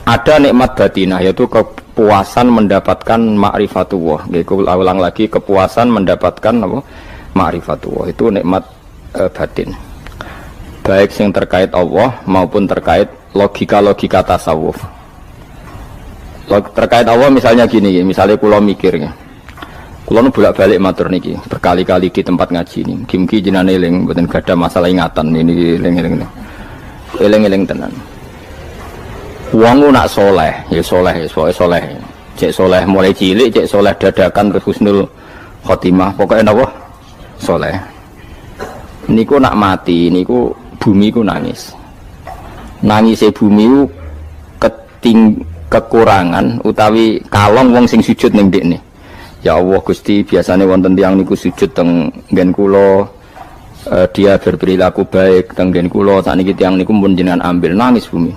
Ada nikmat batinah, yaitu kepuasan mendapatkan ma'rifatullah. Aku ulang lagi, kepuasan mendapatkan apa? Ma'rifatullah. Itu nikmat batin. Baik yang terkait Allah maupun terkait logika-logika tasawuf. Terkait Allah misalnya gini, misalnya kula mikirnya. Kula nu bolak-balik matur niki, berkali-kali di tempat ngaji ini. Mugi-mugi jenengan eling, mboten gadah masalah ingatan ini eling-eling. Eling-eling tenan. Wong nak soleh, ya soleh, soleh. Cek soleh mulai cilik, cek soleh dadakan terus husnul khotimah. Pokoknya napa? Soleh. Niku nak mati, niku bumi ku nangis. Nangise bumi ku kekurangan utawi kalong wong sing sujud ning ndekne. Ya Allah Gusti, biasanya wonten tiyang niku sujud teng nggen kula, dia berperilaku baik teng nggen kula, sakniki tiyang niku mun jenengan ambil, nangis bumi.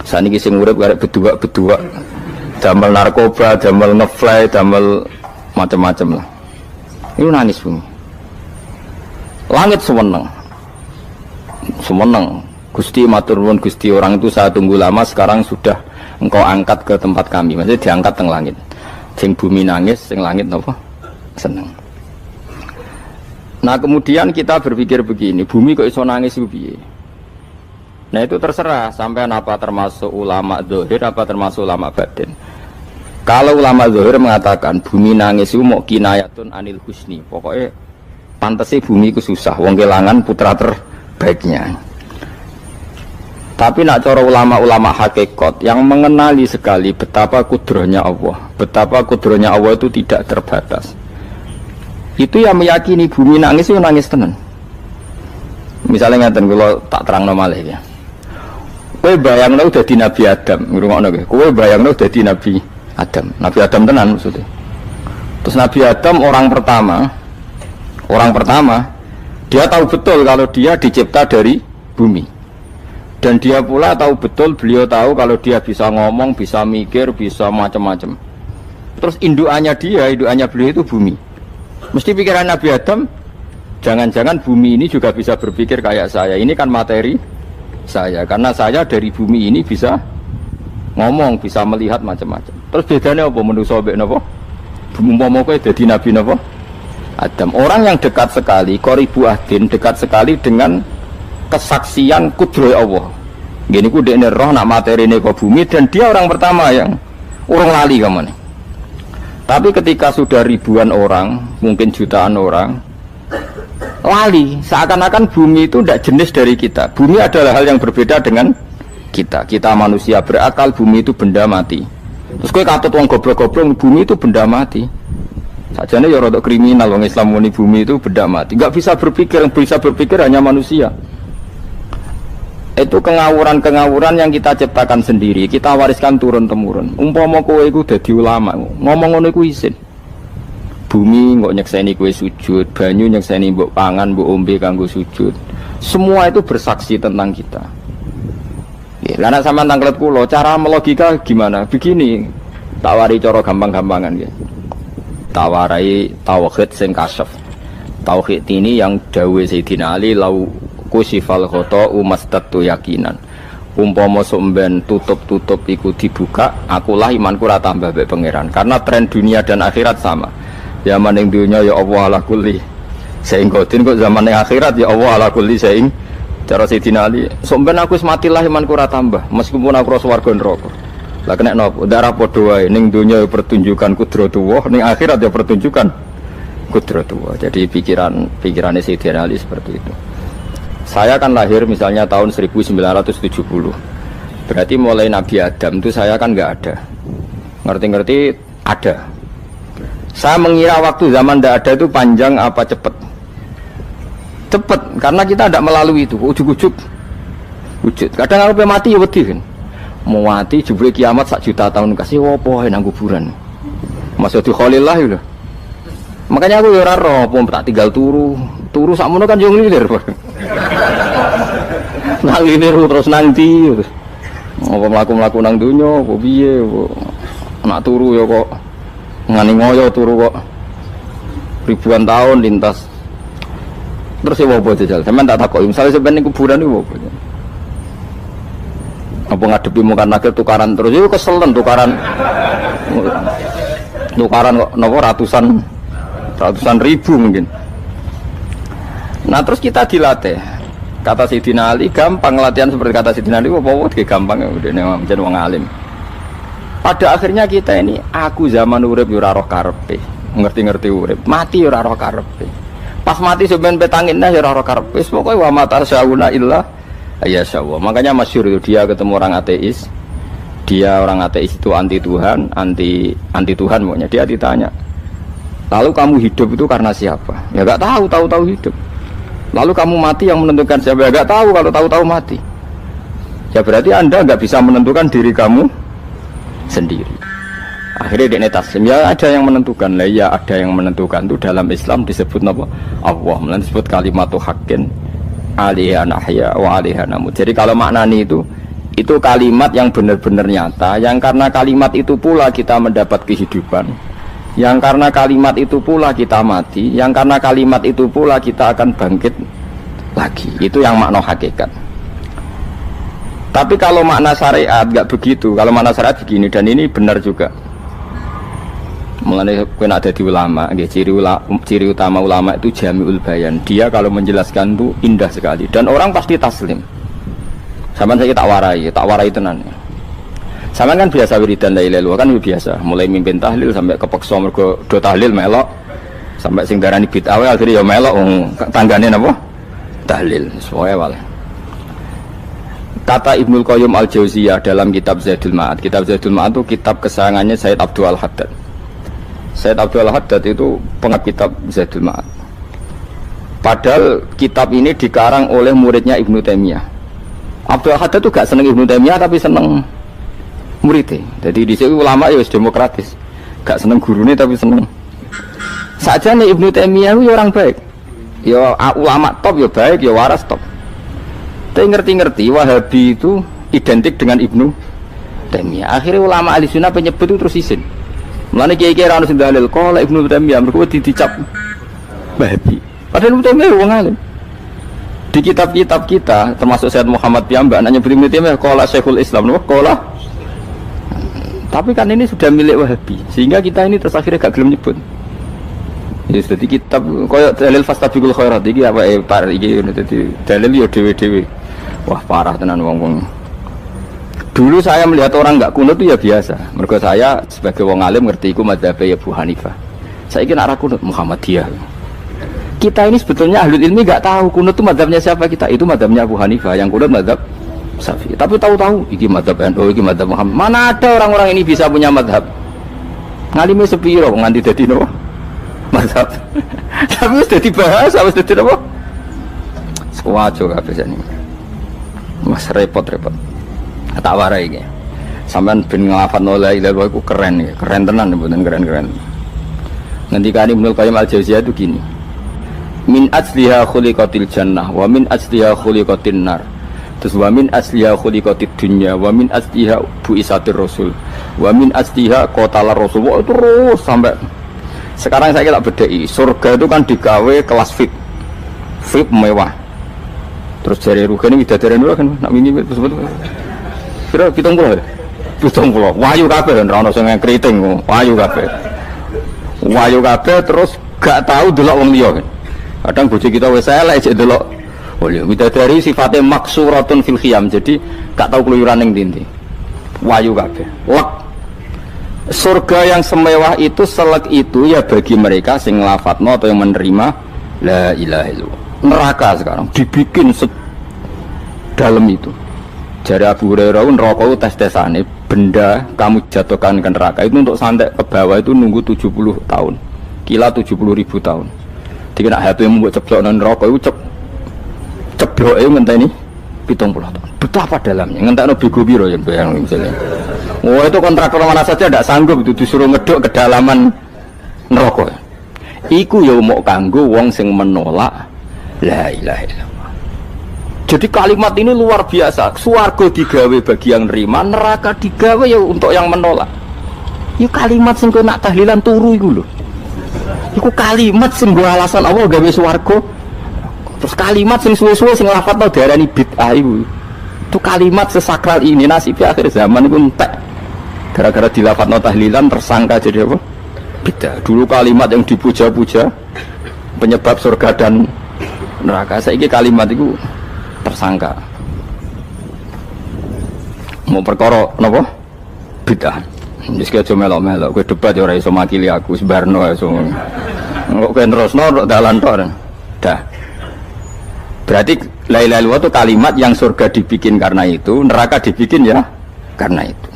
Sakniki sing urip arek bedua-bedua, damel narkoba, damel ngefly, damel macam-macam lah. Itu nangis bumi. Langit semeneng. Semeneng. Gusti matur nuwun Gusti, orang itu saya tunggu lama, sekarang sudah engkau angkat ke tempat kami. Maksudnya diangkat teng langit. Sing bumi nangis, sing langit apa? Seneng. Nah kemudian kita berpikir begini, bumi kok iso nangis ku piye? Nah itu terserah, sampai apa termasuk ulama zahir, apa termasuk ulama batin. Kalau ulama zahir mengatakan bumi nangis itu mau kinayatun anil husni, pokoknya pantesi bumi itu susah, wong kelangan putra terbaiknya. Tapi nak cara ulama-ulama hakikat yang mengenali sekali betapa kudrohnya Allah, betapa kudrohnya Allah itu tidak terbatas. Itu yang meyakini bumi nangis itu nangis tenan. Misalnya ngaten kalau tak terang malih ya. Kowe bayangno dadi Nabi Adam, ngrungokno kowe. Kowe bayangno dadi Nabi Adam. Nabi Adam tenan maksudnya. Terus Nabi Adam orang pertama dia tahu betul kalau dia dicipta dari bumi. Dan dia pula tahu betul, beliau tahu kalau dia bisa ngomong, bisa mikir, bisa macam-macam. Terus indukannya beliau itu bumi. Mesti pikiran Nabi Adam, jangan-jangan bumi ini juga bisa berpikir kayak saya. Ini kan materi saya, karena saya dari bumi ini bisa ngomong, bisa melihat macam-macam. Terus bedanya apa manusia mbek napa? Umpama kowe dadi nabi napa? Adam. Orang yang dekat sekali, qoribu ahdin, dekat sekali dengan kesaksian kudroh Allah. Gini ku dekne roh nak materine kok bumi, dan dia orang pertama yang urung lali kamane. Tapi ketika sudah ribuan orang, mungkin jutaan orang, lali, seakan-akan bumi itu tidak jenis dari kita. Bumi adalah hal yang berbeda dengan kita. Kita manusia berakal, bumi itu benda mati. Terus kowe katut wong goblok-goblok, bumi itu benda mati. Sajane ya rada kriminal wong Islam muni bumi itu benda mati. Enggak bisa berpikir, yang bisa berpikir hanya manusia. Itu kengawuran-kengawuran yang kita ciptakan sendiri, kita wariskan turun-temurun. Umpama kowe iku dadi ulama, ngomong ngono iku isin. Bumi kok nyekseni kue sujud, banyu nyekseni mbok pangan, mbok ombe kanggo sujud. Semua itu bersaksi tentang kita. Ya, lan sampean tanglet kula, cara melogika gimana? Begini, tak wari cara gampang-gampangan ya. Tawarai tauhid sing kasyaf. Tauhid ini yang dawuh Sayyidina Ali lau kusifal khata umastatu yakinan. Umpama somben tutup-tutup iku dibuka, akulah imanku ora tambah mbek pangeran. Karena tren dunia dan akhirat sama. Zaman yang dunia ya Allah ala kulli saing kodin, kok zaman yang akhirat ya Allah ala kulli saing. Cara Sayyidina Ali, somben aku wis matilah imanku ora tambah meskipun aku ora swarga neraka. Lah kena napa? Darah padha wae, ning dunia ya pertunjukan kudratullah, ning akhirat ya pertunjukan kudratullah. Jadi pikirannya Sayyidina Ali seperti itu. Saya kan lahir misalnya tahun 1970. Berarti mulai Nabi Adam itu saya kan nggak ada. Ngerti-ngerti ada. Saya mengira waktu zaman tidak ada itu panjang apa cepat? Cepat, karena kita tidak melalui itu. Ujuk-ujuk wujud. Kadang kalau mati ya wedi kan. Mau mati jebule kiamat 1 juta tahun kasih opo nang kuburan. Masih di Khalillah itu. Makanya aku ya ora roh, tak tinggal turu sakmono kan yo nglilir. Nang nglilir terus nang ndi terus. Apa mlaku-mlaku nang donya apa piye nak turu ya kok ngani ngoyo turu kok ribuan tahun lintas. Terus ya apa jajal? Sampeyan tak takoki, misale sampeyan ning kuburan iku apa? Apa ngadepi Munkar Nakir tukaran terus itu keselen tukaran kok nopo ratusan ribu mungkin. Nah terus kita dilatih. Kata Sayyidina Ali gampang latihan seperti kata Sayyidina Ali apa gampang ya udah menjadi wong alim. Pada akhirnya kita ini aku zaman urip yo ora roh karepe, ngerti-ngerti urip, mati yo ora roh karepe. Pas mati sampean petanginna yo ora roh karepe, pokoke wa mata syauna illa ya syawwa. Makanya masyhur itu dia ketemu orang ateis. Dia orang ateis itu anti Tuhan, anti Tuhan pokoknya. Dia ditanya, lalu kamu hidup itu karena siapa? Ya enggak tahu hidup. Lalu kamu mati yang menentukan siapa? Ya enggak tahu, kalau tahu mati. Ya berarti Anda enggak bisa menentukan diri kamu sendiri. Akhirnya dia taslim, ya ada yang menentukan lah, ya ada yang menentukan itu dalam Islam disebut apa? Allah, disebut kalimatu haqqin alaiha nahya wa alaiha namut. Jadi kalau maknanya itu kalimat yang benar-benar nyata, yang karena kalimat itu pula kita mendapat kehidupan, yang karena kalimat itu pula kita mati, yang karena kalimat itu pula kita akan bangkit lagi. Itu yang makna hakikat. Tapi kalau makna syariat nggak begitu. Kalau makna syariat begini, dan ini benar juga. Mengenai kena ada di ulama, ciri utama ulama itu jami'ul bayan. Dia kalau menjelaskan itu indah sekali dan orang pasti taslim. Sama saya tak warai tenan. Sama kan biasa wiridan la ilaha illallah kan biasa, mulai mimpin tahlil sampai kepeksa mergo do tahlil melok, sampai sing darani bid'ah akhirnya ya melok tanggane napa? Tahlil. Soale wae. Kata Ibnul Qayyim Al-Jauziyah dalam kitab Zadul Ma'ad. Kitab Zadul Ma'ad itu kitab kesayangannya Sayyid Abdul Al-Haddad. Sayyid Abdul Al-Haddad itu pengarang kitab Zadul Ma'ad. Padahal kitab ini dikarang oleh muridnya Ibnu Taimiyah. Abdul Al-Haddad itu gak seneng Ibnu Taimiyah tapi seneng muridnya. Jadi di sini ulama ya demokratis. Gak seneng gurunya tapi seneng. Saja nih Ibnu Taimiyah itu orang baik. Ya ulama top ya baik, ya waras top. Tapi ngerti-ngerti Wahabi itu identik dengan Ibnu Taimiyah. Akhirnya ulama ahli sunnah penyebut itu terus isin. Mulane kiai-kiai ra ono sing dalil kala Ibnu Taimiyah mergo dicap Wahabi. Padahal Ibnu Taimiyah wong alim. Di kitab-kitab kita termasuk Sayyid Muhammad piyambak nanya Ibnu Taimiyah kala Syekhul Islam no kala. Tapi kan ini sudah milik Wahabi sehingga kita ini terus akhirnya gak gelem nyebut. Ya jadi kitab koyo dalil fastabiqul khairat iki apa par iki dadi dalil yo dhewe-dhewe. Wah parah tenan wong-wong. Dulu saya melihat orang enggak kunut itu ya biasa. Mergo saya sebagai wong alim ngerti iku madzhab Abu Hanifah. Saiki nek ora kunut Muhammadiyah. Kita ini sebetulnya ahlul ilmi enggak tahu kunut itu madzhabnya siapa kita. Itu madzhabnya Abu Hanifah, yang kunut madzhab Syafi'i. Tapi tahu-tahu iki madzhab NU, iki madzhab Muhammad. Mana ada orang-orang ini bisa punya madzhab? Ngalime sepiro nganti dadi no madzhab. Tapi wis dadi bahasa, wis dadi apa? Sewajo kabeh jane. Mas repot-repot. Tak warai iki. Sampeyan ben nglafadzno la ilaha illallah iku keren ya, keren tenan mboten keren-keren. Ngendikane Ibnu Qayyim Al-Jauziyah itu gini. Min asliha khuliqatil jannah wa min asliha khuliqatin nar. Terus wa min asliha khuliqatid dunya wa min asliha bu'isatir rasul wa min asliha qatalar rasul. Wah, terus sampai sekarang saya tak bedai. Surga itu kan digawe kelas VIP. VIP mewah. Terus jari Rugani widadari dulu kan nak mini sebut. Kira 70. 70. Wahyu kabeh ora ono sing kriting, wahyu kabeh. Wahyu kabeh terus gak tahu delok wong liya kan. Kadang bojo kita wis elek jek delok. Oh ya widadari sifatnya maksuratun fil khiyam. Jadi gak tahu keluyuran ning ndi. Wahyu kabeh. Lek surga yang semewah itu selek itu ya bagi mereka sing nglafatno atau yang menerima la ilaha illallah. Neraka sekarang dibikin dalam itu. Jari Abu Hurairah neraka itu tes-tesane benda kamu jatuhkan ke neraka itu untuk sampai ke bawah itu nunggu 70 tahun. Kila 70.000 tahun. Dikira HP membuat ceblok nang neraka itu ceblok itu ngenteni 70 tahun. Betapa dalamnya ngentekno bego piro ya bayang misalnya. Oh itu kontraktor mana saja tidak sanggup itu disuruh ngeduk kedalaman neraka. Iku ya mau kanggo wong sing menolak la ilaha illallah. Jadi kalimat ini luar biasa. Swarga digawe bagi yang nerima, neraka digawe ya untuk yang menolak. Iku kalimat sing nak tahlilan turu iku lho. Iku kalimat sing nggo alasan Allah gawe swarga. Terus kalimat sing suwe-suwe sing lafadzno diarani bid'ah iku. Itu kalimat sesakral ini nasibnya akhir zaman itu entek. Gara-gara dilafadzno tahlilan tersangka jadi apa? Bid'ah. Dulu kalimat yang dipuja-puja penyebab surga dan neraka. Saiki kalimat itu tersangka. Mau perkara napa? Bid'ah. Wis aja melok-melok, kowe debat ya ora iso makili aku, sebarno iso. Kok kowe terusno dalan tok. Dah. Berarti la ilaha illallah itu kalimat yang surga dibikin karena itu, neraka dibikin ya karena itu.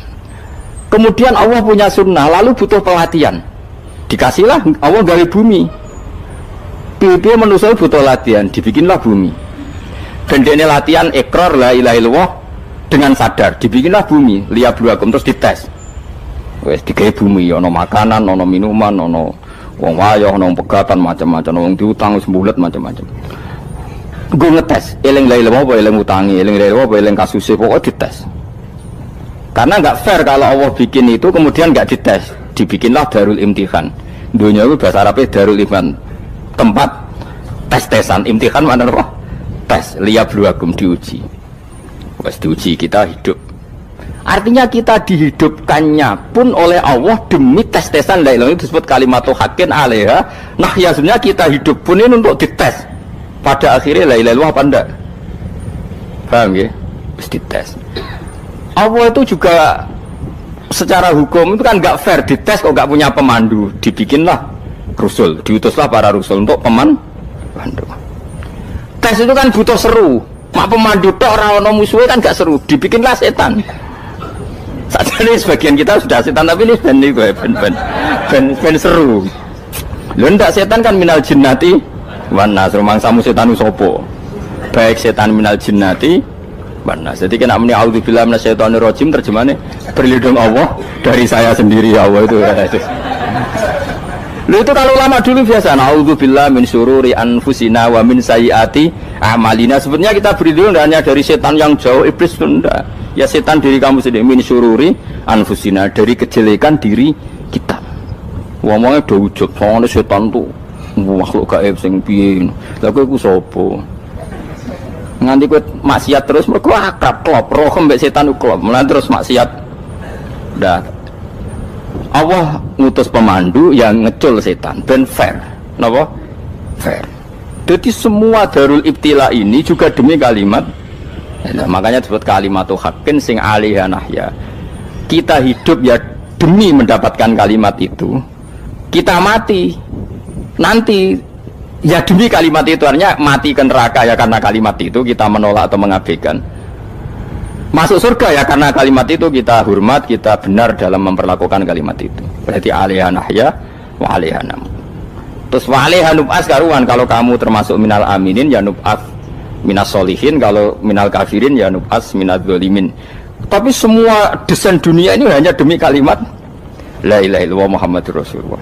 Kemudian Allah punya sunnah, lalu butuh pelatihan. Dikasihlah Allah gawe bumi. Piye manusia butuh latihan, dibikinlah bumi. Dan ini latihan ikrar la ilaha illallah dengan sadar, dibikinlah bumi, liyabluwakum terus dites. Wes digawe bumi, ono makanan, ono minuman, ono wong wayah, ono pegatan macam-macam, wong diutang wis mbulet macam-macam. Gue ngetes, eling la ilaha illallah apa eling utangi, eling la ilaha illallah apa eling kasuse, pokoknya dites. Karena nggak fair kalau Allah bikin itu kemudian nggak dites, dibikinlah darul imtihan. Dunia itu bahasa Arabnya darul imtihan, tempat tes-tesan. Imtihan mana apa? Tes, liyabluwakum, diuji. Wes diuji kita hidup. Artinya kita dihidupkannya pun oleh Allah demi tes-tesan la ilaha, itu disebut kalimatu haqqin alaiha. Nah ya sebenarnya kita hidup pun ini untuk dites. Pada akhirnya la ilaha illallah apa enggak? Paham ya? Terus dites. Allah itu juga secara hukum itu kan enggak fair, dites kok enggak punya pemandu. Dibikinlah Rasul, diutuslah para Rasul untuk pemandu. Tes itu kan butuh seru. Mak pemandu tok ora ono musuhe kan enggak seru, dibikinlah setan. Saat ini sebagian kita sudah setan, tapi ini ben seru. Lho ndak setan kan minal jinnati wan nas, rumangsamu setan usopo. Baik setan minal jinnati wan nas. Jadi kena muni auzubillahi minasyaitonir rajim, terjemahane berlindung Allah dari saya sendiri ya Allah itu. Lho itu kalau lama dulu biasa auzubillahi min syururi anfusina wa min sayyiati a'malina. Sebenarnya kita berlindung hanya dari setan yang jauh, iblis itu enggak. Ya setan diri kamu sendiri, min syururi anfusina, dari kejelekan diri kita. Ngomongnya udah wujud, soalnya setan tuh makhluk gaib sing piye. Lah kowe iku sapa? Nganti kowe maksiat terus mergo akrab klop, roh mbek setan ku klop. Mulane terus maksiat. Dah. Allah ngutus pemandu yang ngecul setan ben fair. Napa? Fair. Jadi semua darul ibtila ini juga demi kalimat. Nah, makanya disebut kalimatu haqqin sing alaiha nahya. Kita hidup ya demi mendapatkan kalimat itu. Kita mati nanti ya demi kalimat itu, artinya mati ke neraka ya karena kalimat itu kita menolak atau mengabaikan. Masuk surga ya karena kalimat itu kita hormat, kita benar dalam memperlakukan kalimat itu. Berarti alaiha nahya wa alaiha nam. Terus wa alaiha nub'as karuan, kalau kamu termasuk minal aminin ya nub'as minas solihin, kalau minal kafirin ya nub'as minal zolimin. Tapi semua desain dunia ini hanya demi kalimat la ilaha illallah Muhammadur Rasulullah.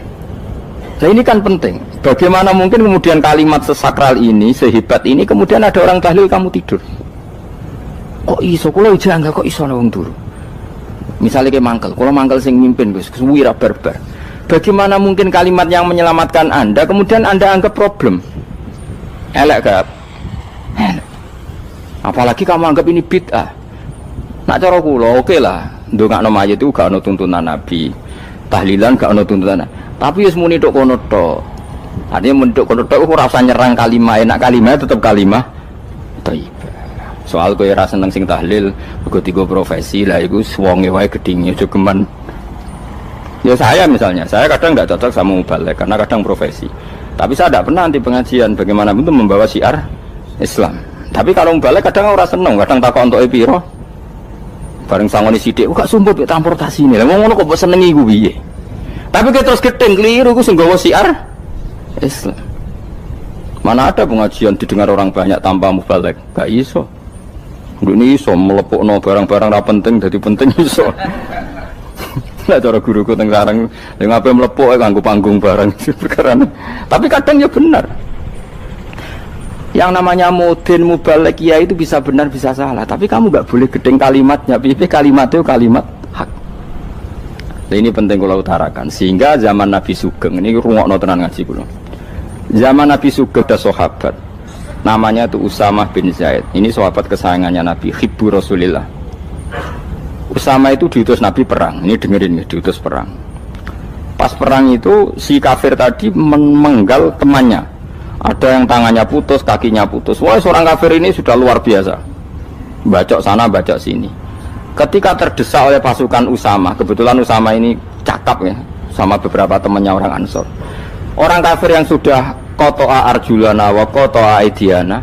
Nah ini kan penting. Bagaimana mungkin kemudian kalimat sesakral ini, sehebat ini, kemudian ada orang tahlil kamu tidur. Kok iso? Kalau janggal kok iso wong turu. Misalnya kayak mangkel, kalau mangkel sing mimpin Gus, wira barbar. Bagaimana mungkin kalimat yang menyelamatkan Anda kemudian Anda anggap problem? Elek gak? Apalagi kamu anggap ini bid'ah. Nak cara kula oke lah, ndongakno mayit itu gak ono tuntunan Nabi. Tahlilan gak ono tuntunan. Tapi wis muni tok kono tok. Artinya muni tok kono tok ora usah nyerang kalimah, enak kalimah tetap kalimah thayyibah. Soal kowe ora seneng sing tahlil, mergo tiga profesi lah iku wonge wae gedhinge aja geman. Ya saya misalnya, saya kadang tidak cocok sama mubalek karena kadang profesi. Tapi saya tidak pernah anti pengajian, bagaimana itu membawa syiar Islam. Tapi kalau mubalek kadang orang seneng, kadang takut untuk epiro. Bareng sangoni sidik, gak sumput ke transportasi ini. Lah ngono kok mbok senengi iku piye? Tapi kita terus gedeng keliru iku sing nggawa syiar Islam. Mana ada pengajian didengar orang banyak tanpa mubalek? Gak iso. Ini iso melepukno barang-barang ra penting dadi penting iso. Lah cara guruku teng sareng ning ape mlepuk kanggo panggung barang perkara. Tapi kadang ya benar. Yang namanya mudin mubalek ya itu bisa benar bisa salah, tapi kamu nggak boleh gedeng kalimatnya. Piye kalimat itu kalimat hak. Nah, ini penting kula utarakan. Sehingga zaman Nabi Sugeng ini rungokno tenan ngaji kula. Zaman Nabi Sugeng ada sahabat. Namanya tuh Usamah bin Zaid. Ini sahabat kesayangannya Nabi, hibbu Rasulillah. Usamah itu diutus Nabi perang. Ini dengerin ya, diutus perang. Pas perang itu si kafir tadi menggal temannya. Ada yang tangannya putus, kakinya putus. Wah, seorang kafir ini sudah luar biasa. Bacok sana, bacok sini. Ketika terdesak oleh pasukan Usamah, kebetulan Usamah ini cakap ya, sama beberapa temannya orang Ansor. Orang kafir yang sudah kotoa arjulana wa kotoa aidiana,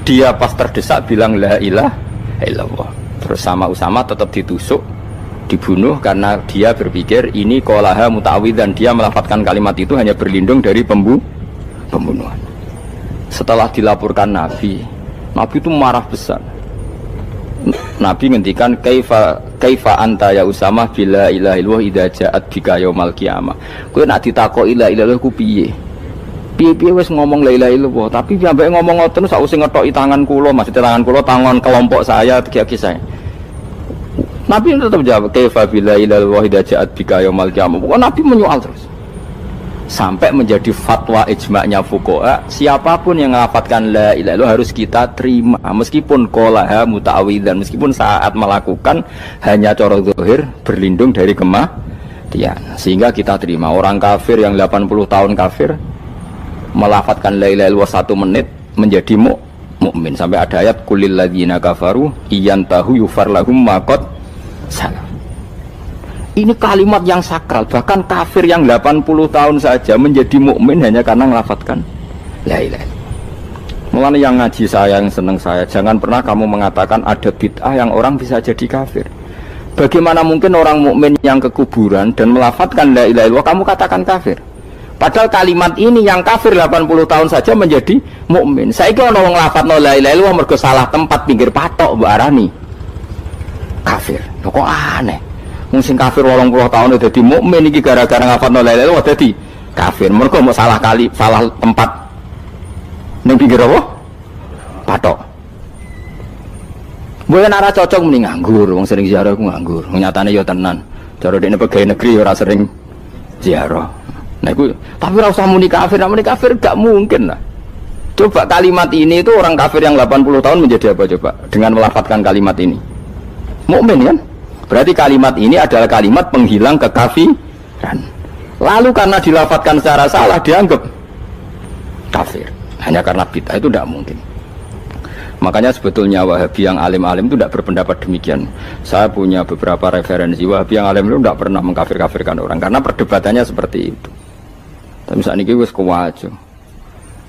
dia pas terdesak bilang la ilaha illallah. Terus sama Usamah tetap ditusuk, dibunuh karena dia berpikir ini qolaha muta'awwidzan, dia melafadzkan kalimat itu hanya berlindung dari pembunuhan. Setelah dilaporkan Nabi itu marah besar. Nabi ngendikan kaifa anta ya Usamah bila ilaha illallah idza ja'at bika yaumal qiyamah. Kowe nek ditakoki la ilaha illallah ku piye? Piye-piye wis ngomong la ilaha illallah, tapi sampai ngomong ngoten sakwise ngethoki tangan kula, maksudnya tangan kula tangan kelompok saya, kaki saya. Nabi tetap jawab kaifa bila ilaha illallah idza ja'at bika yaumal qiyamah. Pokoknya Nabi menyoal terus. Sampai menjadi fatwa ijma'nya fuqaha, siapapun yang melafadzkan la ilaha illallah harus kita terima meskipun qolaha muta'awwidzan, meskipun saat melakukan hanya cara zahir berlindung dari kematian, sehingga kita terima. Orang kafir yang 80 tahun kafir melafadzkan la ilaha illallah 1 menit menjadi mukmin. Sampai ada ayat qulil ladzina kafaru iyantahu yufar lahum ma qad salaf. Ini kalimat yang sakral, bahkan kafir yang 80 tahun saja menjadi mukmin hanya karena melafadzkan la ilaha illallah. Mulanya yang ngaji saya, yang senang saya, jangan pernah kamu mengatakan ada bid'ah yang orang bisa jadi kafir. Bagaimana mungkin orang mukmin yang ke kuburan dan melafadzkan la ilaha illallah kamu katakan kafir? Padahal kalimat ini yang kafir 80 tahun saja menjadi mukmin. Saiki ana wong lafadzno la ilaha illallah mergo salah tempat pinggir patok mbok arani kafir. Kok aneh. Sing kafir 80 tahun dadi mukmin iki gara-gara ngafalno la ilaha illallah dadi kafir. Mergo mau salah tempat ning pinggir apa? Patok. Mboten ora cocok muni nganggur, wong sering ziarah ku nganggur. Nyatane ya tenan. Cara dekne pegawai negeri ora sering ziarah. Nah iku tapi ora usah muni kafir, muni kafir gak mungkin lah. Coba kalimat ini itu orang kafir yang 80 tahun menjadi apa coba dengan melafadzkan kalimat ini? Mukmin kan? Berarti kalimat ini adalah kalimat penghilang kekafiran. Lalu karena dilafadzkan secara salah dianggap kafir. Hanya karena bid'ah itu tidak mungkin. Makanya sebetulnya Wahabi yang alim-alim itu tidak berpendapat demikian. Saya punya beberapa referensi Wahabi yang alim itu tidak pernah mengkafir-kafirkan orang karena perdebatannya seperti itu. Tapi saat ini wis kuwajo.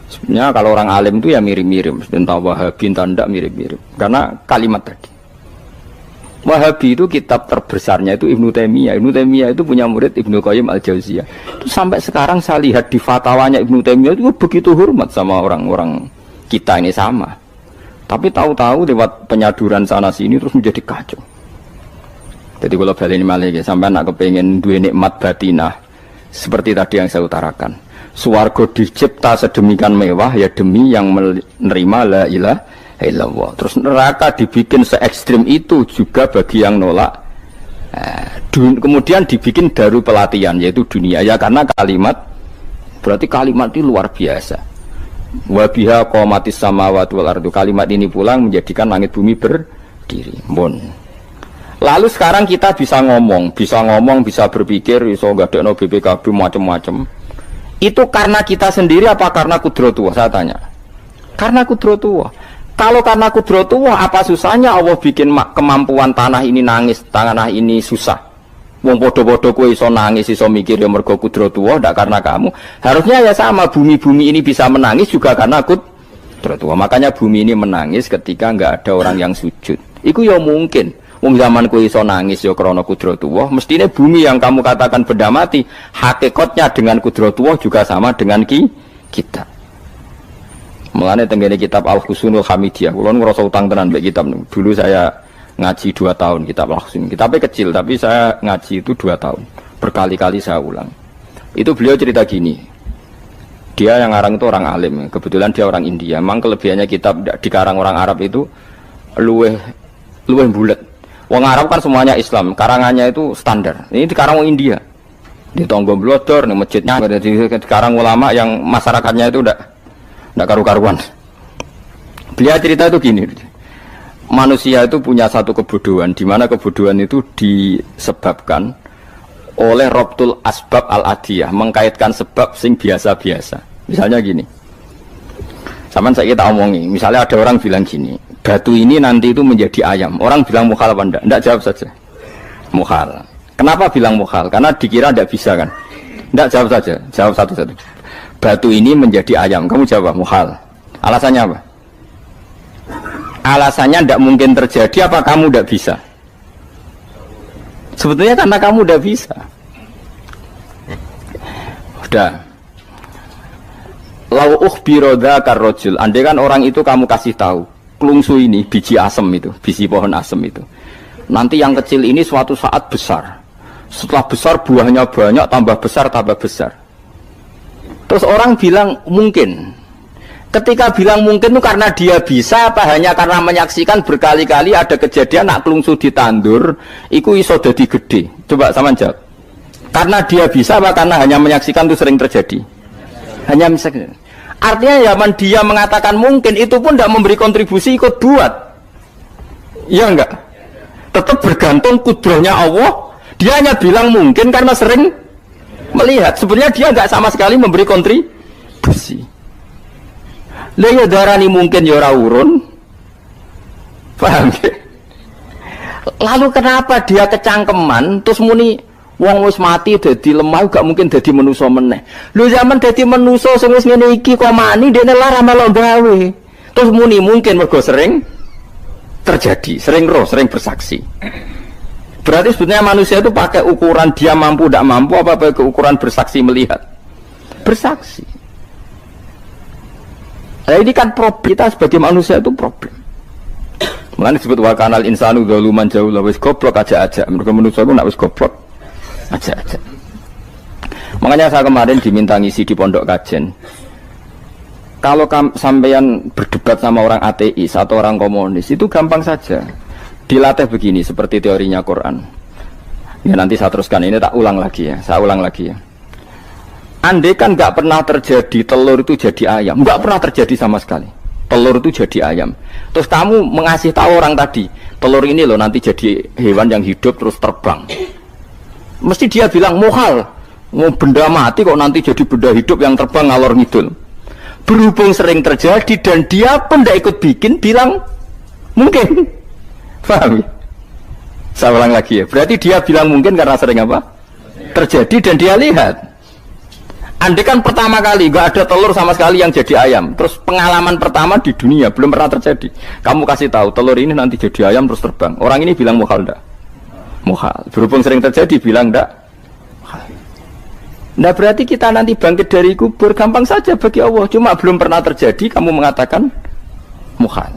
Sebenarnya kalau orang alim itu ya mirip-mirip, entah Wahabi entah tidak mirip-mirip. Karena kalimat tadi. Wahabi itu kitab terbesarnya itu Ibnu Taimiyah. Ibnu Taimiyah itu punya murid Ibnu Qayyim Al-Jauziyah. Itu sampai sekarang saya lihat di fatwanya Ibnu Taimiyah itu begitu hormat sama orang-orang kita ini sama. Tapi tahu-tahu lewat penyaduran sana sini terus menjadi kacau. Jadi kalau balik ini malah sampai anak kepengen dua nikmat batinah seperti tadi yang saya utarakan. Swarga dicipta sedemikian mewah ya demi yang menerima la ilaha illallah. Terus neraka dibikin se ekstrim itu juga bagi yang nolak. Kemudian dibikin daru pelatihan yaitu dunia ya karena kalimat berarti kalimat itu luar biasa. Wa biha qamatis samawati wal ardu. Kalimat ini pulang menjadikan langit bumi berdiri. Lalu sekarang kita bisa ngomong, bisa berpikir, bisa ngadekno BPKB macam-macam. Itu karena kita sendiri apa karena kudratullah? Saya tanya. Karena kudratullah. Kalau karena kudratullah, apa susahnya Allah bikin kemampuan tanah ini nangis, tanah ini susah. Wong podo-podo kowe iso nangis, iso mikir ya mergo kudratullah, ndak karena kamu. Harusnya ya sama, bumi-bumi ini bisa menangis juga karena kudratullah. Makanya bumi ini menangis ketika enggak ada orang yang sujud. Iku ya mungkin. Wong zaman kowe iso nangis ya krana kudratullah, mestine bumi yang kamu katakan benda mati, hakikatnya dengan kudratullah juga sama dengan kita. Mulane tenggene kitab Al-Husunul Hamidiyah, kula ngrasa utang tenan mbek kitab niku. Dulu saya ngaji 2 tahun kitab Al-Husun. Kitabnya kecil tapi saya ngaji itu 2 tahun. Berkali-kali saya ulang. Itu beliau cerita gini. Dia yang ngarang itu orang alim, kebetulan dia orang India. Memang kelebihannya kitab dikarang orang Arab itu luweh bulet. Wong Arab kan semuanya Islam, karangannya itu standar. Ini dikarang wong India. Di tonggo blodor, di masjidnya, dikarang ulama yang masyarakatnya itu udah karu-karuan. Beliau cerita itu gini, manusia itu punya satu kebodohan, di mana kebodohan itu disebabkan oleh robtul asbab al-adiyah, mengkaitkan sebab sing biasa-biasa. Misalnya gini, sama saya kita omongi, misalnya ada orang bilang gini, batu ini nanti itu menjadi ayam. Orang bilang mukhal apa enggak? Enggak, jawab saja. Mukhal. Kenapa bilang mukhal? Karena dikira enggak bisa kan? Enggak, jawab saja. Jawab satu-satu. Batu ini menjadi ayam. Kamu jawab mukhal. Alasannya apa? Alasannya enggak mungkin terjadi apa kamu enggak bisa? Sebetulnya karena kamu udah bisa. Udah. Lau ukhbiro dzakar rajul. Andai kan orang itu kamu kasih tahu, klungsu ini biji asem itu, biji pohon asem itu. Nanti yang kecil ini suatu saat besar. Setelah besar buahnya banyak, tambah besar, tambah besar. Terus orang bilang mungkin. Ketika bilang mungkin itu karena dia bisa apa hanya karena menyaksikan berkali-kali ada kejadian nak klungsu ditandur iku iso dadi gede. Coba sama jawab. Karena dia bisa apa karena hanya menyaksikan itu sering terjadi? Hanya misalnya. Artinya zaman dia mengatakan mungkin itu pun tidak memberi kontribusi ikut buat. Iya enggak? Tetap bergantung kudrahnya Allah. Dia hanya bilang mungkin karena sering melihat. Sebenarnya dia enggak sama sekali memberi kontribusi. Lah ya darani mungkin ya ora urun. Paham ya? Lalu kenapa dia kecangkeman terus muni wong wis mati dadi lemah gak mungkin dadi manusa meneh. Lho zaman dadi manusa sing wis ngene iki kok mani dene lara melo gawe. Terus muni mungkin mergo sering terjadi, sering roh, sering bersaksi. Berarti sebetulnya manusia itu pakai ukuran dia mampu tidak mampu apa pakai ukuran bersaksi melihat. Bersaksi. Nah ini kan problem kita sebagai manusia itu problem. Makanya disebut wa kanal insanu zaluman jahula wis goblok aja-aja. Mereka manusia itu nak wis goblok aja-aja. Makanya saya kemarin diminta ngisi di pondok kajen. Kalau sampeyan berdebat sama orang ateis atau orang komunis itu gampang saja. Dilatih begini seperti teorinya Quran. Ya nanti saya teruskan ini tak ulang lagi ya. Saya ulang lagi ya. Andai kan nggak pernah terjadi telur itu jadi ayam, nggak pernah terjadi sama sekali. Telur itu jadi ayam. Terus kamu mengasih tahu orang tadi, telur ini loh nanti jadi hewan yang hidup terus terbang. Mesti dia bilang mukhal, mau benda mati kok nanti jadi benda hidup yang terbang ngalor ngidul. Berhubung sering terjadi dan dia pun tidak ikut bikin, bilang mungkin. Paham? Saya ulang lagi ya. Berarti dia bilang mungkin karena sering apa? Terjadi dan dia lihat. Andai kan pertama kali gak ada telur sama sekali yang jadi ayam, terus pengalaman pertama di dunia belum pernah terjadi. Kamu kasih tahu telur ini nanti jadi ayam terus terbang. Orang ini bilang mukhal enggak? Mukhal. Berhubung sering terjadi bilang enggak? Nah berarti kita nanti bangkit dari kubur gampang saja bagi Allah. Cuma belum pernah terjadi kamu mengatakan mukhal.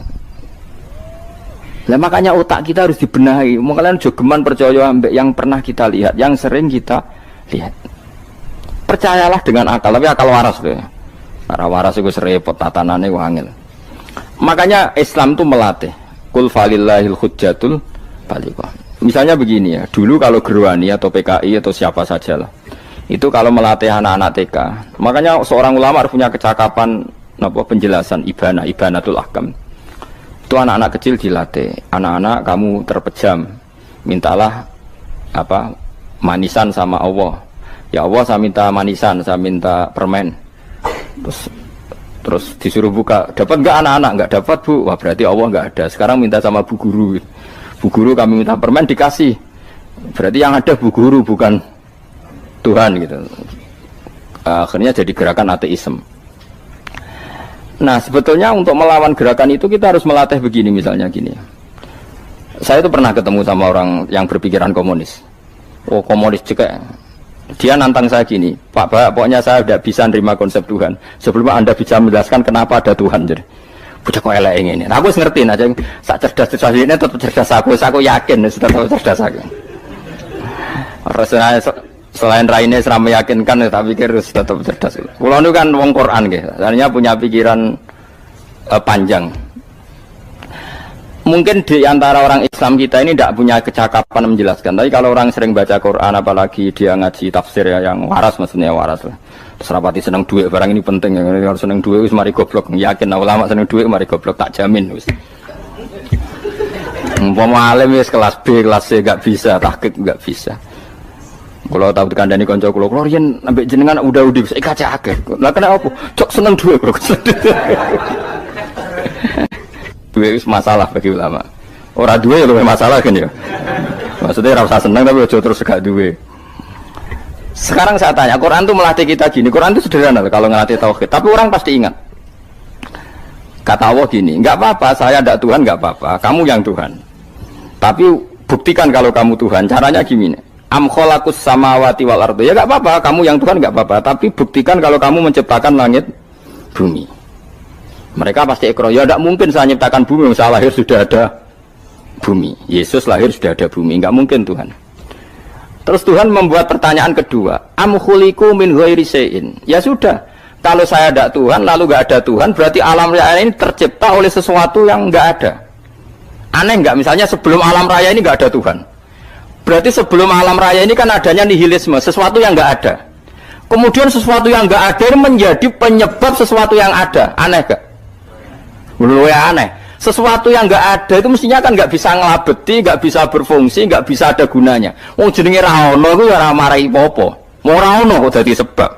Nah makanya otak kita harus dibenahi. Makanya jogeman percaya ambek yang pernah kita lihat, yang sering kita lihat. Percayalah dengan akal, tapi akal waras deh. Karena waras itu serepot tatanannya wangil. Makanya Islam itu melatih. Kul falillahil hujjatul balighah. Misalnya begini ya, dulu kalau Gerwani atau PKI atau siapa saja lah, itu kalau melatih anak-anak TK, makanya seorang ulama harus punya kecakapan penjelasan ibanatul ahkam. Itu anak-anak kecil dilatih. Anak-anak kamu terpejam, mintalah manisan sama Allah. Ya Allah saya minta manisan, saya minta permen. Terus disuruh buka, dapat enggak anak-anak? Enggak dapat bu, wah berarti Allah enggak ada. Sekarang minta sama bu guru. Bu guru kami minta permen dikasih. Berarti yang ada bu guru bukan Tuhan gitu. Akhirnya jadi gerakan ateisme. Nah sebetulnya untuk melawan gerakan itu kita harus melatih begini misalnya gini. Saya itu pernah ketemu sama orang yang berpikiran komunis. Oh komunis juga. Dia nantang saya gini, Pak, pokoknya saya tidak bisa nerima konsep Tuhan sebelum Anda bisa menjelaskan kenapa ada Tuhan. Jadi, bocah kok elek ini. Nah, aku ngerti aja, sak cerdas ini tetap cerdas aku yakin, tetap cerdas aku. Rasanya selain raine serama meyakinkan, tak pikir tetap cerdas. Kulo itu kan wong Quran gitu, artinya punya pikiran panjang. Mungkin di antara orang Islam kita ini tidak punya kecakapan menjelaskan. Tapi kalau orang sering baca Quran, apalagi dia ngaji tafsir ya, yang waras, maksudnya waras lah. Terus rapati seneng duit, barang ini penting. Kalau seneng duit, mari goblok. Yakin ulama seneng duit, mari goblok, tak jamin. Umpama alim wis kelas B, kelas C gak bisa, tahqiq gak bisa. Kalau tahu dikandani kanca kula, kula riyen ambek jenengan udah saya kaca akeh. Lah kena apa? Cok seneng duit, bro. Duit itu masalah bagi ulama. Orang duit lebih masalah kan ya. Maksudnya rasa senang tapi ojo terus gak duit. Sekarang saya tanya, Quran itu melatih kita gini. Quran itu sederhana kalau ngelatih tauhid. Tapi orang pasti ingat. Kata Allah gini, nggak apa-apa, saya tidak Tuhan, nggak apa-apa. Kamu yang Tuhan. Tapi buktikan kalau kamu Tuhan. Caranya gini. Am khalaqus samawati wal ardi. Ya nggak apa-apa, kamu yang Tuhan nggak apa-apa. Tapi buktikan kalau kamu menciptakan langit, bumi. Mereka pasti ikrar, ya tidak mungkin saya menciptakan bumi, saya lahir sudah ada bumi. Yesus lahir sudah ada bumi, nggak mungkin Tuhan. Terus Tuhan membuat pertanyaan kedua, am khuliqu min ghairi syai'in. Ya sudah, kalau saya tidak Tuhan, lalu nggak ada Tuhan, berarti alam raya ini tercipta oleh sesuatu yang nggak ada. Aneh nggak? Misalnya sebelum alam raya ini nggak ada Tuhan. Berarti sebelum alam raya ini kan adanya nihilisme, sesuatu yang nggak ada. Kemudian sesuatu yang nggak ada menjadi penyebab sesuatu yang ada. Aneh nggak? Luwe aneh. Sesuatu yang nggak ada itu mestinya kan nggak bisa ngelabeti, nggak bisa berfungsi, nggak bisa ada gunanya. Wong jenenge ra ono iku ya ora marai apa-apa. Mau ra ono kok dadi sebab.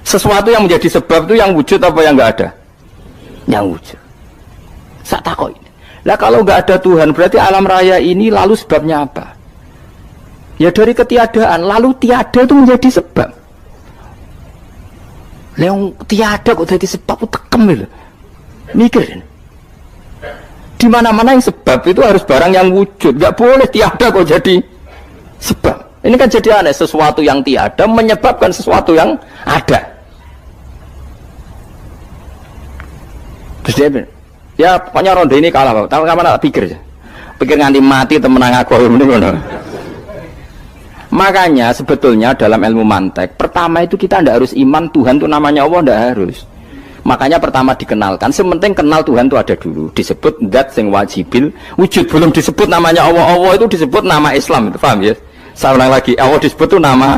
Sesuatu yang menjadi sebab itu yang wujud apa yang nggak ada? Yang wujud. Sak takoki. Lah kalau nggak ada Tuhan berarti alam raya ini lalu sebabnya apa? Ya dari ketiadaan, lalu tiada itu menjadi sebab. Leong tiada kok jadi sebab tekem lho. Mikir. Di mana-mana yang sebab itu harus barang yang wujud, nggak boleh tiada kok jadi sebab. Ini kan jadi aneh, sesuatu yang tiada menyebabkan sesuatu yang ada. Terus dia bilang, ya pokoknya ronde ini kalah, Pak. Tahu kapan tak pikir aja. Pikir nganti mati temenang aku ini. Makanya sebetulnya dalam ilmu mantek, pertama itu kita tidak harus iman Tuhan itu namanya Allah, tidak harus. Makanya pertama dikenalkan, sementing kenal Tuhan itu ada dulu. Disebut zat sing wajibil wujud, belum disebut namanya Allah. Allah itu disebut nama Islam, itu paham ya? Saya ulang lagi, Allah disebut itu nama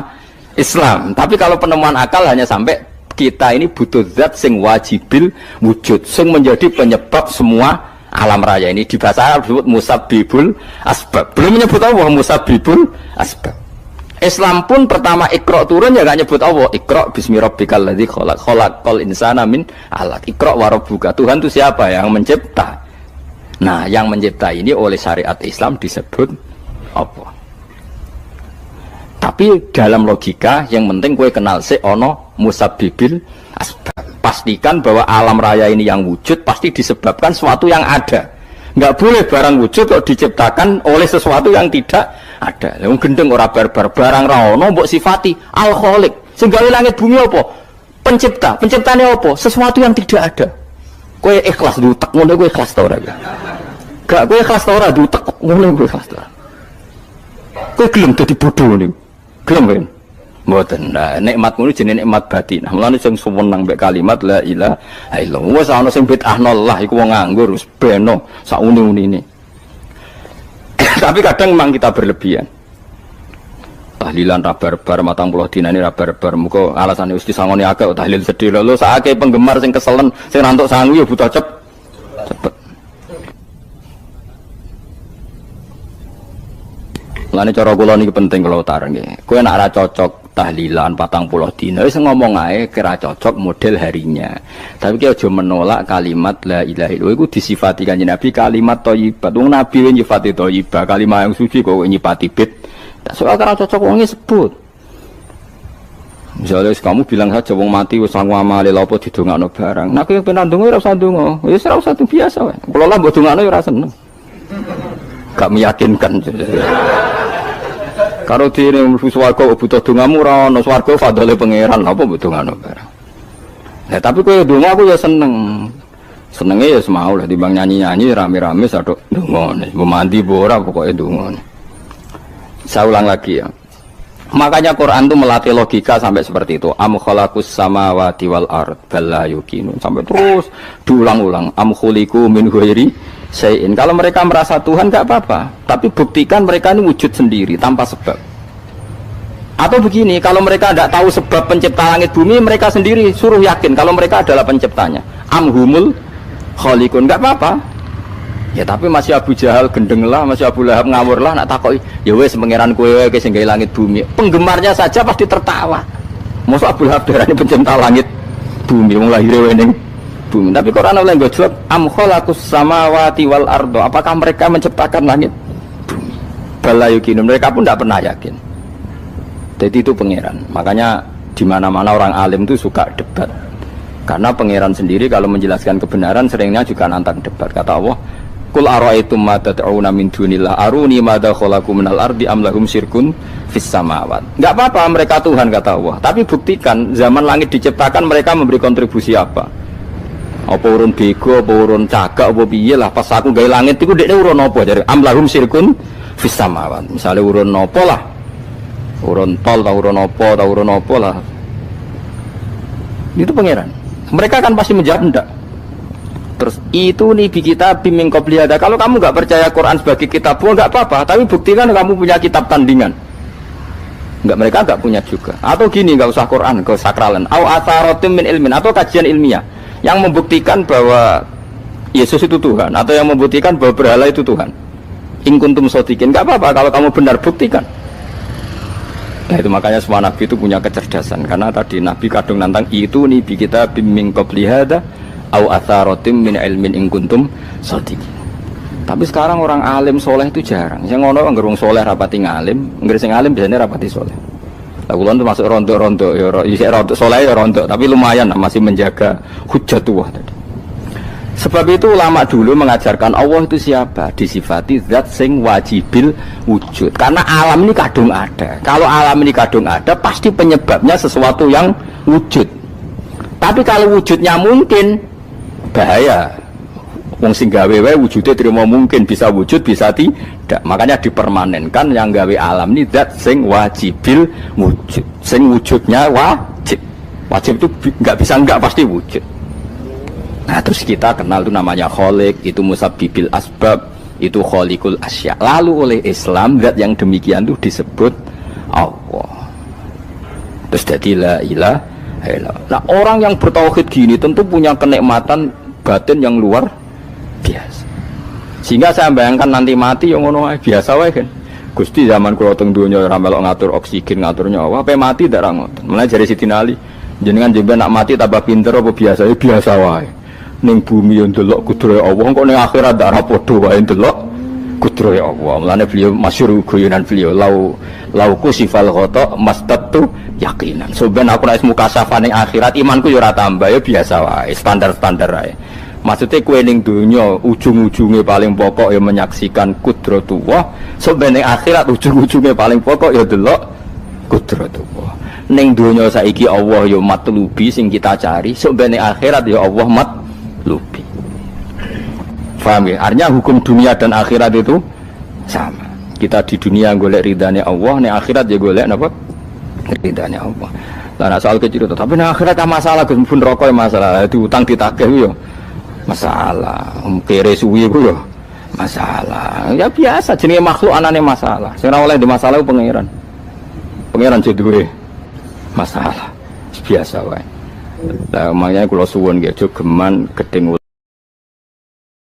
Islam. Tapi kalau penemuan akal hanya sampai kita ini butuh zat sing wajibil wujud, sing menjadi penyebab semua alam raya ini. Di bahasa Arab disebut musabbibul asbab. Belum menyebut Allah musabbibul asbab. Islam pun pertama Iqra turun ya gak nyebut Allah. Iqra bismi rabbikal ladzi khalaq, khalaqal insana min 'alaq. Iqra wa rabbuka. Tuhan itu siapa? Yang mencipta. Nah, yang mencipta ini oleh syariat Islam disebut apa? Tapi dalam logika yang penting kowe kenal sik ana musabbibil asbab. Pastikan bahwa alam raya ini yang wujud pasti disebabkan sesuatu yang ada. Nggak boleh barang wujud kok diciptakan oleh sesuatu yang tidak ada. Yang gendeng ora barbar barang ra ono mbok sifati al khaliq. Sing gawe langit bumi apa? Pencipta. Penciptane apa? Sesuatu yang tidak ada. Kowe ikhlas dutek ngono kowe ikhlas ta ora? Gak kowe ikhlas ta ora dutek ngono kowe ikhlas ta. Kowe gelem dadi bodho niku. Gelem kowe. Mboten. Nah, nikmat ngono jenenge nikmat batin. Mulane sing suwenang mbek kalimat la ilaha illallah. Wis ana sing bid'ahnallah iku wong nganggur wis beno sak uni-unine. Tapi kadang memang kita berlebihan. Tahlilan ra barbar 40 dina ini ra barbar. Muga alasane wis disangoni akeh tahlil sedih lho sakake penggemar sing keselen sing rantuk sangu ya butuh cepet. Lane cara kula niki penting kula utara nggih. Kowe nek ora cocok tahlilan 40 dina wis ngomong ae kira cocok model harinya. Tapi ki aja menolak kalimat la ilaha illallah iku disifati Kanjeng Nabi kalimat thayyibat. Wong Nabi nyifati thayyibah, kalimat yang suci kok nyifati bid. Tak soal kira cocok wong sebut. Misalnya kamu bilang saja wong mati wis sangu amale lha apa didongakno barang. Nek kowe pengen ndonga ora usah ndonga. Wis ora usah biasa wae. Kula lah mbok dongakno ya ora seneng. Gak meyakinkan. Karo dene mlebu swarga butuh dongamu ora ono swarga fadhole pangeran apa mbok dongano barang. Nah tapi kowe donga aku ya seneng. Senenge ya semau lah timbang nyanyi-nyanyi rame-rame sadok donga. Mbok mandi apa ora pokoke donga. Saya ulang lagi ya. Makanya Quran itu melatih logika sampai seperti itu. Am khalaqus samawati wal ard bal la yuqinun sampai terus diulang-ulang. Am khuliqu min ghairi syai'in. Kalau mereka merasa Tuhan nggak apa-apa, tapi buktikan mereka ini wujud sendiri tanpa sebab. Atau begini, kalau mereka tidak tahu sebab pencipta langit bumi, mereka sendiri suruh yakin kalau mereka adalah penciptanya. Amhumul khaliqun, nggak apa-apa. Ya tapi masih Abu Jahal gendeng lah, masih Abu Lahab ngawur lah, nak takoi ya wes pangeran kowe wae sing gawe langit bumi. Penggemarnya saja pasti tertawa. Masa Abu Lahab darani pencipta langit bumi, wong lahir wae ning bumi. Tapi Quran oleh ngejawab am khalaqus samawati wal ardo. Apakah mereka menciptakan langit bumi? Bala yuqinun, mereka pun tidak pernah yakin. Jadi itu pangeran. Makanya di mana-mana orang alim itu suka debat. Karena pangeran sendiri kalau menjelaskan kebenaran seringnya juga nantang debat. Kata Allah, Qul ara'aytum ma tad'una min dunillah aruni madza khalaqu minal ardi am lahum syirkun fis samawat. Enggak apa-apa mereka Tuhan kata Allah, tapi buktikan zaman langit diciptakan mereka memberi kontribusi apa? Apa urun bego, apa urun cagak, apa piye lah pas aku gawe langit iku dekne urun apa jare am lahum syirkun fis samawat. Misale urun apa lah? Urun tol ta urun apa ta urun apa lah. Itu pangeran. Mereka kan pasti menjawab enggak. Terus itu nih bi kitab biming qoblihada. Kalau kamu nggak percaya Quran sebagai kitab, nggak apa-apa. Tapi buktikan kamu punya kitab tandingan. Nggak, mereka nggak punya juga. Atau gini, nggak usah Quran, nggak usah sakralan. Au atharatim min ilmin, atau kajian ilmiah yang membuktikan bahwa Yesus itu Tuhan, atau yang membuktikan bahwa berhala itu Tuhan. In kuntum shodiqin, nggak apa-apa kalau kamu benar, buktikan. Nah itu makanya semua nabi itu punya kecerdasan. Karena tadi nabi kadung nantang itu nih bi kitab biming qoblihada au atharatim min ilmin in kuntum shodiqin. Tapi sekarang orang alim soleh itu jarang. Yang ngono anggere wong soleh rapati ngalim, anggere sing alim biasanya rapati soleh. Lah kula itu masuk rontok-rontok ya isih rontok soleh ya rontok, tapi lumayan masih menjaga hujjatullah tadi. Sebab itu ulama dulu mengajarkan Allah itu siapa? Disifati zat sing wajibil wujud. Karena alam ini kadung ada. Kalau alam ini kadung ada, pasti penyebabnya sesuatu yang wujud. Tapi kalau wujudnya mungkin, bahaya. Wong sing gawe wae wujude terima mungkin, bisa wujud bisa tidak. Makanya dipermanenkan yang gawe alam ini zat sing wajibil wujud. Sing wujudnya wajib. Wajib itu enggak bisa enggak, pasti wujud. Nah terus kita kenal itu namanya khaliq, itu musabbibil asbab, itu khaliqul asya. Lalu oleh Islam zat yang demikian itu disebut Allah. Terus jadi la ilaha illallah. Nah orang yang bertauhid gini tentu punya kenikmatan batin yang luar biasa. Sehingga saya bayangkan nanti mati yang ngono biasa wae kan. Gusti zaman kula teng donya ora melok ngatur oksigen, ngatur nyawa, ape mati ndak ra ngoten. Mulane jare Sidin Ali, jenengan jenengan nak mati tambah pinter apa biasa? Ya biasa wae. Ning bumi yo ndelok kudrohe Allah, kok ning akhirat ndak ra padha wae ndelok kudrohe Allah. Mulane beliau masyhur guyonan beliau lauku sifal ghata mastatu yakinan. So ben aku nek mukasafah ning akhirat imanku yo ora tambah, ya biasa wae, standar-standar wae. Maksudnya kue ning dunya ujung-ujungnya paling pokok ya menyaksikan kudratullah. So ben ning akhirat ujung-ujungnya paling pokok ya delok kudratullah. Ning dunya saiki Allah ya matlubi sing kita cari, so ben ning akhirat ya Allah matlubi. Paham ya? Artinya hukum dunia dan akhirat itu sama. Kita di dunia golek ridhanya Allah, ning akhirat ya golek napa? Ridhanya Allah. Lah soal kecil itu, tapi ning akhirat masalah Gus pun rokok masalah, diutang ditagih yo masalah, kere suwi ku yo masalah. Ya biasa jenenge makhluk anane masalah. Sing ora oleh di masalah pangeran. Pangeran duwe masalah. Biasa wae. Lah makanya kula suwun nggih aja geman gedeng